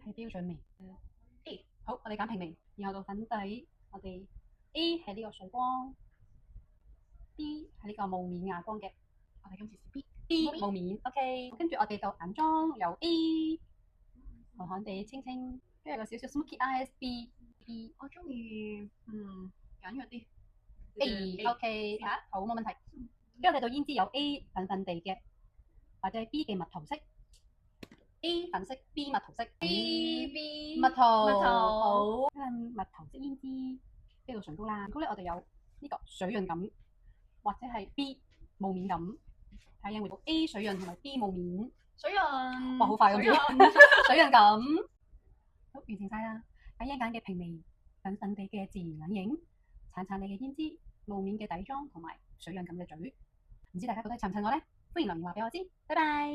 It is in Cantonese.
係標準眉。A 好，我哋揀平眉，然後到粉底，我哋 A 係呢個水光，B 係呢個霧面啞光嘅。我哋今次是 B。 B 霧面，OK。跟住我哋到眼妝由 A 寒寒地清清，跟住有個少少 smoky eyes，B。我中意簡約啲。A，OK，好冇問題。跟住我哋到胭脂有 A 粉粉地嘅，或者係 B 嘅蜜桃色，A 粉色 B 蜜桃色 B 蜜桃，蜜桃好，蜜桃色胭脂，跟住到唇膏啦。唇膏咧我哋有呢個水潤感，或者係 B 霧面感。睇下回報 A 水潤同埋 B 霧面。水潤，哇，好快咁水潤樣，水潤感。好，完成晒啦。揀一揀嘅平眉，粉粉地嘅自然眼影，橙橙地嘅胭脂，霧面嘅底妝同埋水潤感嘅嘴。唔知大家覺得襯唔襯我呢？歡迎留言話俾我知。拜拜。